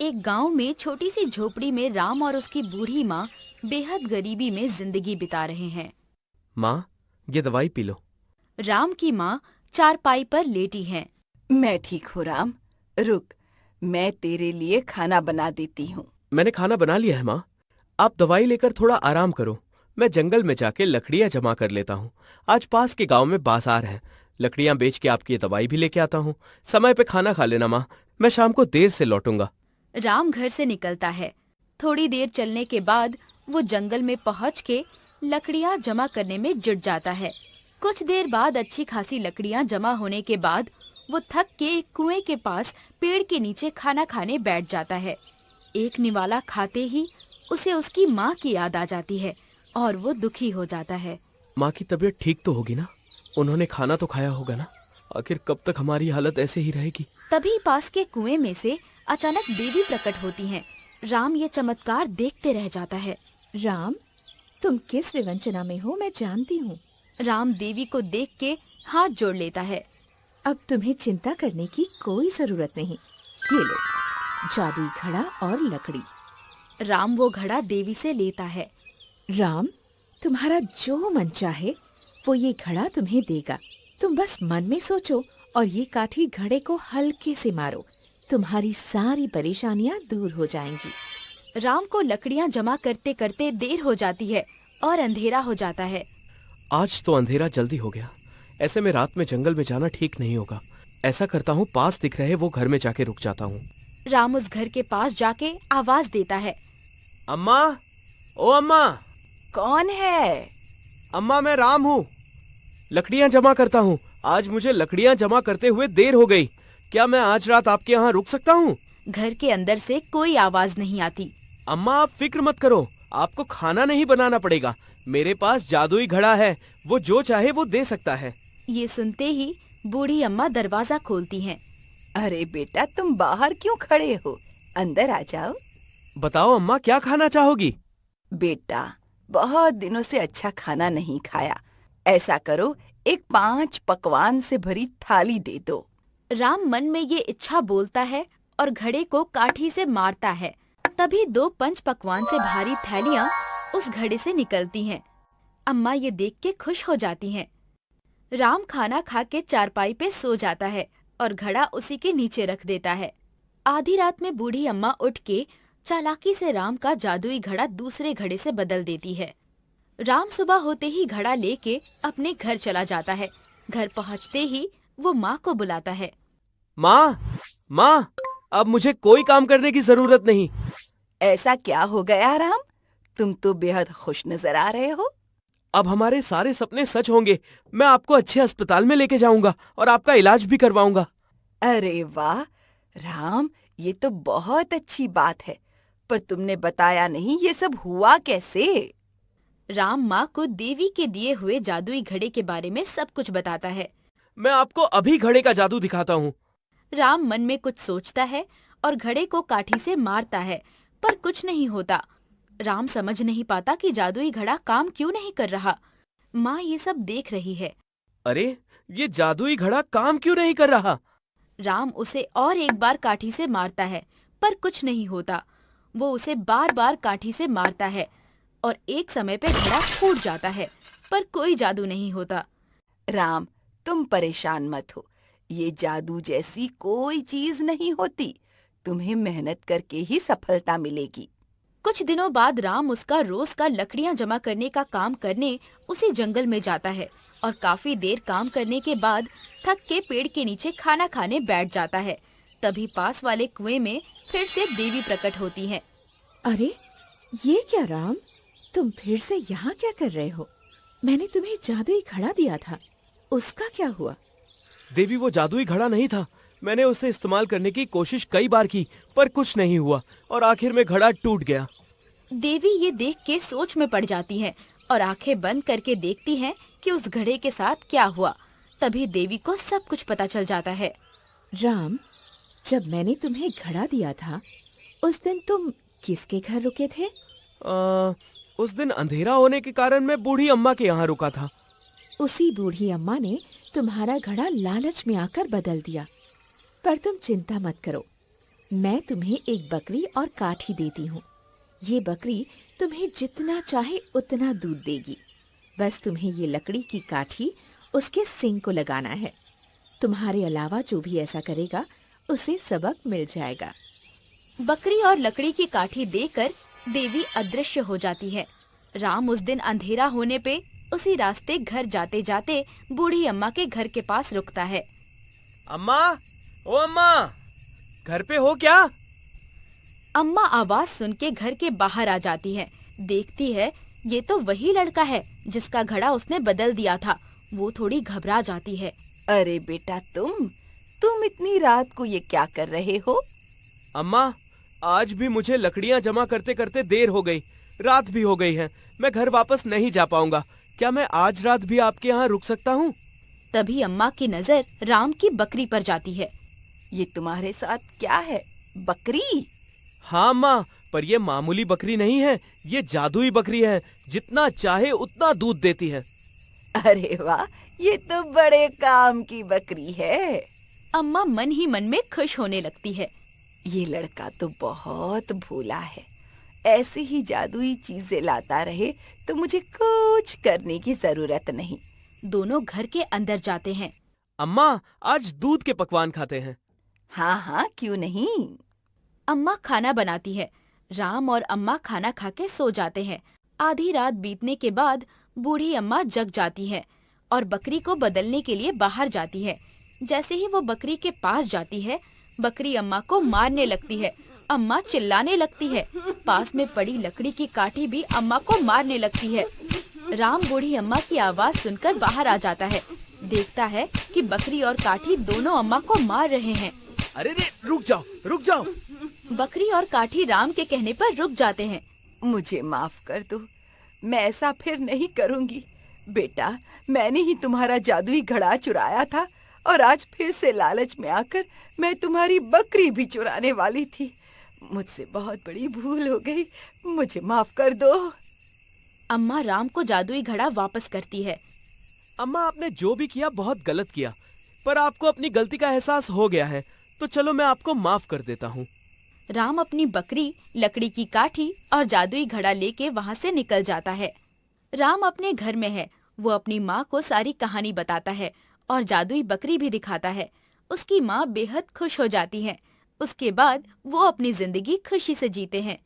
एक गांव में छोटी सी झोपड़ी में राम और उसकी बूढ़ी माँ बेहद गरीबी में जिंदगी बिता रहे हैं। माँ, ये दवाई पी लो। राम की माँ चारपाई पर लेटी हैं। मैं ठीक हूँ राम। रुक, मैं तेरे लिए खाना बना देती हूँ। मैंने खाना बना लिया है माँ। आप दवाई लेकर थोड़ा आराम करो। मैं जंगल में जाके लकड़ियाँ जमा कर लेता हूँ। आज पास के गांव में बाजार है। लकड़ियाँ बेच के आपकी ये दवाई भी लेके आता हूँ। समय पे खाना खा लेना माँ। मैं शाम को देर से लौटूंगा। राम घर से निकलता है। थोड़ी देर चलने के बाद वो जंगल में पहुँच के लकड़ियाँ जमा करने में जुट जाता है। कुछ देर बाद अच्छी खासी लकड़ियाँ जमा होने के बाद वो थक के एक कुएं के पास पेड़ के नीचे खाना खाने बैठ जाता है। एक निवाला खाते ही उसे उसकी माँ की याद आ जाती है और वो दुखी हो जाता है। माँ की तबीयत ठीक तो होगी ना? उन्होंने खाना तो खाया होगा ना? आखिर कब तक हमारी हालत ऐसे ही रहेगी? तभी पास के कुएं में से अचानक देवी प्रकट होती हैं। राम ये चमत्कार देखते रह जाता है। राम, तुम किस विवंचना में हो मैं जानती हूँ। राम देवी को देख के हाथ जोड़ लेता है। अब तुम्हें चिंता करने की कोई जरूरत नहीं। ये लो, जादुई घड़ा और लकड़ी। राम वो घड़ा देवी से लेता है। राम, तुम्हारा जो मन चाहे वो ये घड़ा तुम्हें देगा। तुम बस मन में सोचो और ये काठी घड़े को हल्के से मारो। तुम्हारी सारी परेशानियां दूर हो जाएंगी। राम को लकड़ियां जमा करते करते देर हो जाती है और अंधेरा हो जाता है। आज तो अंधेरा जल्दी हो गया। ऐसे में रात में जंगल में जाना ठीक नहीं होगा। ऐसा करता हूँ, पास दिख रहे वो घर में जाके रुक जाता हूँ। राम उस घर के पास जाके आवाज देता है। अम्मा, ओ अम्मा। कौन है? अम्मा, मैं राम हूँ। लकड़ियाँ जमा करता हूँ। आज मुझे लकड़ियाँ जमा करते हुए देर हो गई। क्या मैं आज रात आपके यहाँ रुक सकता हूँ? घर के अंदर से कोई आवाज नहीं आती। अम्मा, आप फिक्र मत करो। आपको खाना नहीं बनाना पड़ेगा। मेरे पास जादुई घड़ा है। वो जो चाहे वो दे सकता है। ये सुनते ही बूढ़ी अम्मा दरवाजा खोलती हैं। अरे बेटा, तुम बाहर क्यों खड़े हो? अंदर आ जाओ। बताओ अम्मा, क्या खाना चाहोगी? बेटा, बहुत दिनों से अच्छा खाना नहीं खाया। ऐसा करो, एक 5 पकवान से भरी थाली दे दो। राम मन में ये इच्छा बोलता है और घड़े को काठी से मारता है। तभी 2 पंच पकवान से भारी थैलियां उस घड़े से निकलती हैं। अम्मा ये देख के खुश हो जाती हैं। राम खाना खा के चारपाई पे सो जाता है और घड़ा उसी के नीचे रख देता है। आधी रात में बूढ़ी अम्मा उठ के चालाकी से राम का जादुई घड़ा दूसरे घड़े से बदल देती है। राम सुबह होते ही घड़ा लेके अपने घर चला जाता है। घर पहुंचते ही वो माँ को बुलाता है। माँ, माँ, अब मुझे कोई काम करने की जरूरत नहीं। ऐसा क्या हो गया राम? तुम तो बेहद खुश नजर आ रहे हो। अब हमारे सारे सपने सच होंगे। मैं आपको अच्छे अस्पताल में लेके जाऊंगा और आपका इलाज भी करवाऊंगा। अरे वाह राम, ये तो बहुत अच्छी बात है। पर तुमने बताया नहीं ये सब हुआ कैसे? राम माँ को देवी के दिए हुए जादुई घड़े के बारे में सब कुछ बताता है। मैं आपको अभी घड़े का जादू दिखाता हूँ। राम मन में कुछ सोचता है और घड़े को काठी से मारता है, पर कुछ नहीं होता। राम समझ नहीं पाता कि जादुई घड़ा काम क्यों नहीं कर रहा। माँ ये सब देख रही है। अरे, ये जादुई घड़ा काम क्यों नहीं कर रहा? राम उसे और एक बार काठी से मारता है, पर कुछ नहीं होता। वो उसे बार बार काठी से मारता है और एक समय पे घड़ा फूट जाता है, पर कोई जादू नहीं होता। राम, तुम परेशान मत हो। ये जादू जैसी कोई चीज नहीं होती। तुम्हें मेहनत करके ही सफलता मिलेगी। कुछ दिनों बाद राम उसका रोज का लकड़ियां जमा करने का काम करने उसी जंगल में जाता है और काफी देर काम करने के बाद थक के पेड़ के नीचे खाना खाने बैठ जाता है। तभी पास वाले कुएं में फिर से देवी प्रकट होती हैं। अरे, ये क्या राम, तुम फिर से यहाँ क्या कर रहे हो? मैंने तुम्हें जादुई घड़ा दिया था, उसका क्या हुआ? देवी, वो जादुई घड़ा नहीं था। मैंने उसे इस्तेमाल करने की कोशिश कई बार की, पर कुछ नहीं हुआ और आखिर में घड़ा टूट गया। देवी ये देख के सोच में पड़ जाती हैं और आंखें बंद करके देखती हैं कि उस घड़े के साथ क्या हुआ। तभी देवी को सब कुछ पता चल जाता है। राम, जब मैंने तुम्हें घड़ा दिया था उस दिन तुम किसके घर रुके थे? उस दिन अंधेरा होने के कारण मैं बूढ़ी अम्मा के यहाँ रुका था। उसी बूढ़ी अम्मा ने तुम्हारा घड़ा लालच में आकर बदल दिया। पर तुम चिंता मत करो, मैं तुम्हें एक बकरी और काठी देती हूँ। ये बकरी तुम्हें जितना चाहे उतना दूध देगी। बस तुम्हें ये लकड़ी की काठी उसके सींग को लगाना है। तुम्हारे अलावा जो भी ऐसा करेगा उसे सबक मिल जाएगा। बकरी और लकड़ी की काठी देकर देवी अदृश्य हो जाती है। राम उस दिन अंधेरा होने पे उसी रास्ते घर जाते जाते बूढ़ी अम्मा के घर के पास रुकता है। अम्मा, ओ अम्मा, घर पे हो क्या? अम्मा आवाज सुन के घर के बाहर आ जाती है। देखती है ये तो वही लड़का है जिसका घड़ा उसने बदल दिया था। वो थोड़ी घबरा जाती है। अरे बेटा, तुम इतनी रात को ये क्या कर रहे हो? अम्मा, आज भी मुझे लकड़ियां जमा करते करते देर हो गई। रात भी हो गई है। मैं घर वापस नहीं जा पाऊंगा। क्या मैं आज रात भी आपके यहाँ रुक सकता हूँ? तभी अम्मा की नजर राम की बकरी पर जाती है। ये तुम्हारे साथ क्या है? बकरी? हाँ अम्मा, पर ये मामूली बकरी नहीं है। ये जादुई बकरी है। जितना चाहे उतना दूध देती है। अरे वाह, ये तो बड़े काम की बकरी है। अम्मा मन ही मन में खुश होने लगती है। ये लड़का तो बहुत भोला है। ऐसी ही जादुई चीजें लाता रहे तो मुझे कुछ करने की जरूरत नहीं। दोनों घर के अंदर जाते हैं। अम्मा, आज दूध के पकवान खाते हैं। हाँ हाँ, क्यों नहीं। अम्मा खाना बनाती है। राम और अम्मा खाना खा के सो जाते हैं। आधी रात बीतने के बाद बूढ़ी अम्मा जग जाती है और बकरी को बदलने के लिए बाहर जाती है। जैसे ही वो बकरी के पास जाती है, बकरी अम्मा को मारने लगती है। अम्मा चिल्लाने लगती है। पास में पड़ी लकड़ी की काठी भी अम्मा को मारने लगती है। राम बूढ़ी अम्मा की आवाज सुनकर बाहर आ जाता है। देखता है कि बकरी और काठी दोनों अम्मा को मार रहे हैं। अरे रे, रुक जाओ, रुक जाओ। बकरी और काठी राम के कहने पर रुक जाते हैं। मुझे माफ कर दो, मैं ऐसा फिर नहीं करूंगी। बेटा, मैंने ही तुम्हारा जादुई घड़ा चुराया था और आज फिर से लालच में आकर मैं तुम्हारी बकरी भी चुराने वाली थी। मुझसे बहुत बड़ी भूल हो गई, मुझे माफ कर दो। अम्मा राम को जादुई घड़ा वापस करती है। अम्मा, आपने जो भी किया बहुत गलत किया, पर आपको अपनी गलती का एहसास हो गया है, तो चलो मैं आपको माफ कर देता हूँ। राम अपनी बकरी, लकड़ी की काठी और जादुई घड़ा लेके वहाँ से निकल जाता है। राम अपने घर में है। वो अपनी माँ को सारी कहानी बताता है और जादुई बकरी भी दिखाता है। उसकी माँ बेहद खुश हो जाती है। उसके बाद वो अपनी जिंदगी खुशी से जीते हैं।